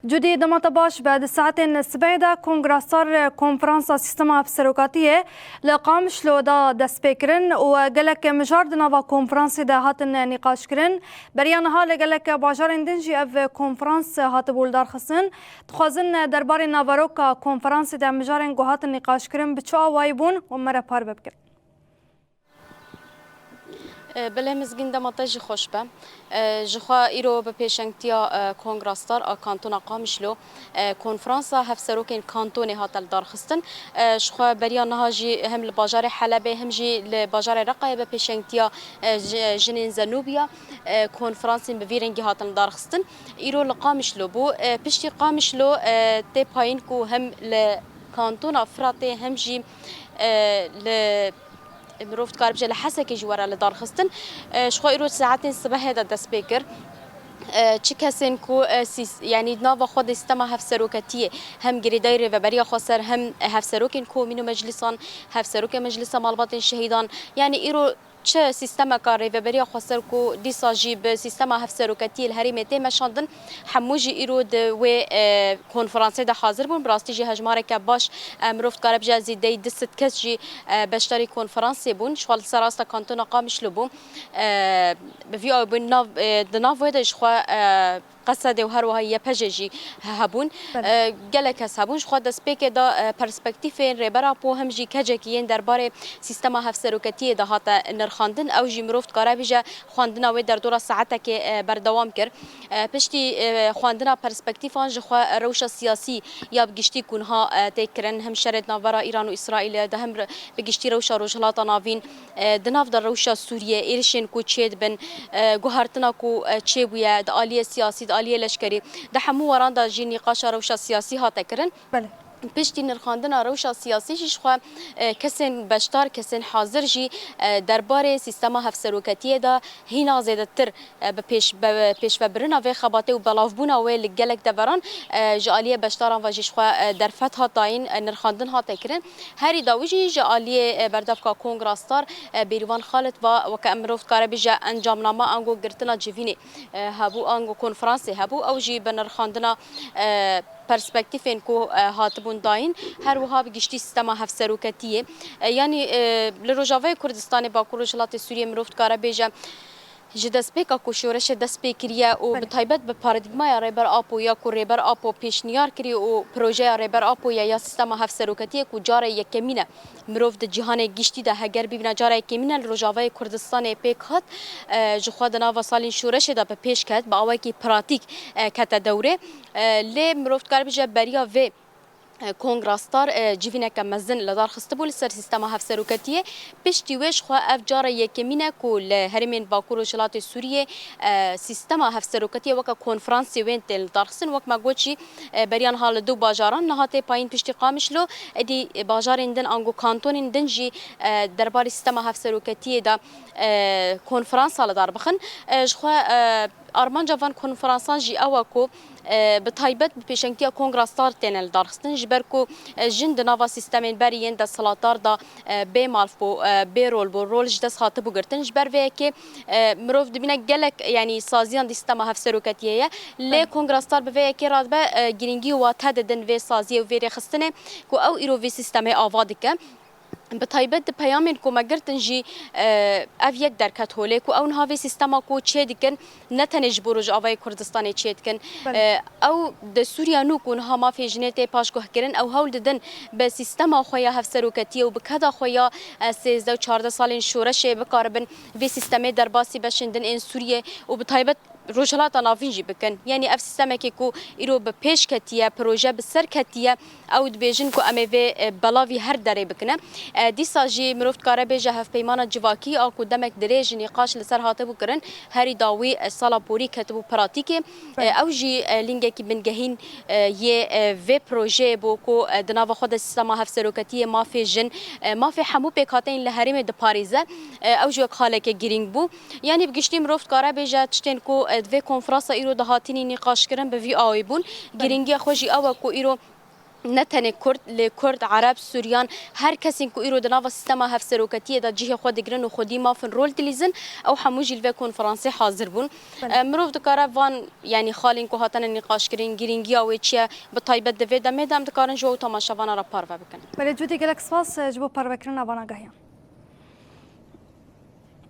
جديد مطباش بعد ساعتين السبعدة كونغراسار كونفرنس سيستم افسروكاتية لقامش لو دا دسبيكرن وقالك مجارد نافا كونفرنس دا هاتن نقاش كرن بريان هالي قالك باجار دنجي اف كونفرنس هاتبول دار خصن تخوزن درباري نافاروكا كونفرنس دا مجارن قو هاتن نقاش كرن بتشوا وايبون ومرا بار ببكر بله مزگین دماغ جی خوش به جخوا ایرو به پیشنگتیا کنگراستار کانتون قامشلو کنفرانس هفسروکین کانتون هاتل دارخستن جخوا بریان نهاجی هم لباجار حلبه هم جی لباجار رقای به پیشنگتیا جنین زنوبیا کنفرانس به ویرنگی هاتل دارخستن ایرو لقامشلو بو پشتی قامشلو تی پایین کو هم لکانتون افراطی هم جی ل مروفت كار بجا لحسك جوارا لدار خستن شخو إيرو ساعتين الصبح هذا دسبيكر چه کسین کو یعنی ناو خود استما هفسروکتیه هم گریدای و بریا خسر هم هفسروکین کومینو مجلسان هفسروک مجلس مالبات شهیدان یعنی ایرو چه سیستم کاری و بریا خسر کو دیساجی به سیستم هفسروکتی الهریم تیم شاندن هموجی ایرو و کنفرانس ده حاضر بون براستی جی هجماره که باش مروفت کار بجا زیده دست کس جی بشتری کنفرانس بون شوال سراستا کانتون قامش لبون بفی آی بون ناو ودش خو قصد و هر وهایی پژجی هبون گلک هبون خود دسپیک دا پرسپکتیف ربرا پو هم جی کجکیین درباره سیستم هفسروکتی ده هات نرخاندن او جی مروفت کارا بیجا خواندنا و در دور ساعت که بردوام کر پشتی خواندنا پرسپکتیف آنج خو روش سیاسی یا بگشتی کنها تکرن هم شرط ناورا ایران و اسرائیل ده هم بگشتی روش روجلات ناوین دناف در روش سوریه ایرشن کو چید بن گوهرتنا کو چه بویا د عالی سیاسی عالیه لشکری ده همو وران دا جی نقاش روش سیاسی ها تکرن بله پشتی نرخاندن روش سیاسی جیش خو کسین بشتار کسین حاضر جی درباره سیستم هفسروکتیه دا هینا زیده تر پیش و برنا و خباته و بلافبونا و لگلک دوران جالیه بشتاران و جیش خو در فتح تاین نرخاندن ها تکرن هری داویجی جالیه بردافکا کنگراستار بیروان خالد و که امروفت کار بیجا انجام نامه انگو گرتنا جوینی هبو انگو کنفرانس هبو او جی بنرخاندنا پرسپکتیفین کو هاتبون داین هر وها بگشتی سیستم هفسروکتیه یعنی لروجاوی کردستان باکور جلات سوریه مروفت کارا بیجا جدسپیکا کو شورش دسپیکریه او بتایبت به پارادایگما ریبر آپو یا کو ریبر آپو پیشنیار کری او پروژه ریبر آپو یا سیستم هفسروکتیه کو جاره یکمینه مروفت جهان گشتی ده هگر ببینه جاره یکمینه لروجاوی کردستان پیک هات جخوا دنا و سالین شورش ده به پیش کد با اوی کی پراتیک کت دوره لی مروفت کار بجا بریا و کنگراستار جیوینه که مزن لدار خسته بول سر سیستم هفسروکتیه پشتی وش خو اف جاره یکمینه کول هرمین باکور و جلات سوریه سیستم هفسروکتیه وکا کنفرانسی وین تل دارخسن وک مگوچی بریان حال دو باجاران نهاته پایین پشتی قامشلو ادی باجارین دن انگو کانتونین دن جی دربار سیستم هفسروکتیه دا کنفرانس حال دار بخن خو آرمان جوان کنفرانسان جی اوکو بتایبت پیشنگتیا کنگراستار تنل دارخستن جبر کو جند نوا سیستمین برین د سلاتار دا به مالفو به رول بو رول جدس خاطب گرتن جبر و که مروف دبینه گلک یعنی سازیان د سیستم هفسروکتیه ل کنگراستار به که راد به گرینگی و تددن و سازی و وری خستنه کو او ایرو وی سیستم آوادکه بتایبت پیامین کو مگرتن جی اف یک درکت هوله کو اون هاوی سیستما کو چه دیکن نتنج بروج اوای کردستان چه دیکن او د سوریا نو کو ها ما فی جنته پاش کو کرن او هول ددن به سیستما خویا هفسروکتی و بکدا خویا 13 و 14 سالین شورش بقاربن وی سیستم درباسی بشندن ان سوریه و بتایبت روجلات نافینجی بکن یعنی اف سیستم کی کو ایرو به پیش کتیه پروژه به سر کتیه او دبیجن کو ام وی بلاوی هر دره بکنه دیساجی مروفت کار بیجه هف پیمان جواکی آکو دمک دریج نقاش لسر هاته بکرن هری داوی سالا پوری کتبو پراتیک او جی لینگه کی بنگهین یه و پروژه بو کو دناو خود سیستم هفسروکتی ما فی جن ما فی همو پیکاتین لهریم د پاریزه او جو خاله که گرینگ بو یعنی بگشتیم مروفت کار بیجه تشتن کو و کنفرانس ایرو دهاتینی نقاش کردن به وی آی بون گرینگی خوشی او کو ایرو نتنه کرد لکرد عرب سوریان هر کسی که ایرو دناوا سیستما هف سروکتی دا جیه خود گرن و خودی ما فن رول تلیزن او همو جلوه کنفرانسی حاضر بون مروف دکاره وان یعنی خالین که هاتن نقاش کرین گرینگی او چیه به طایبت دوی دمه دم دکارن جو تماشاوان را پارو بکن بله جودی گلک سپاس جبو پرو بکرن وانا گهیان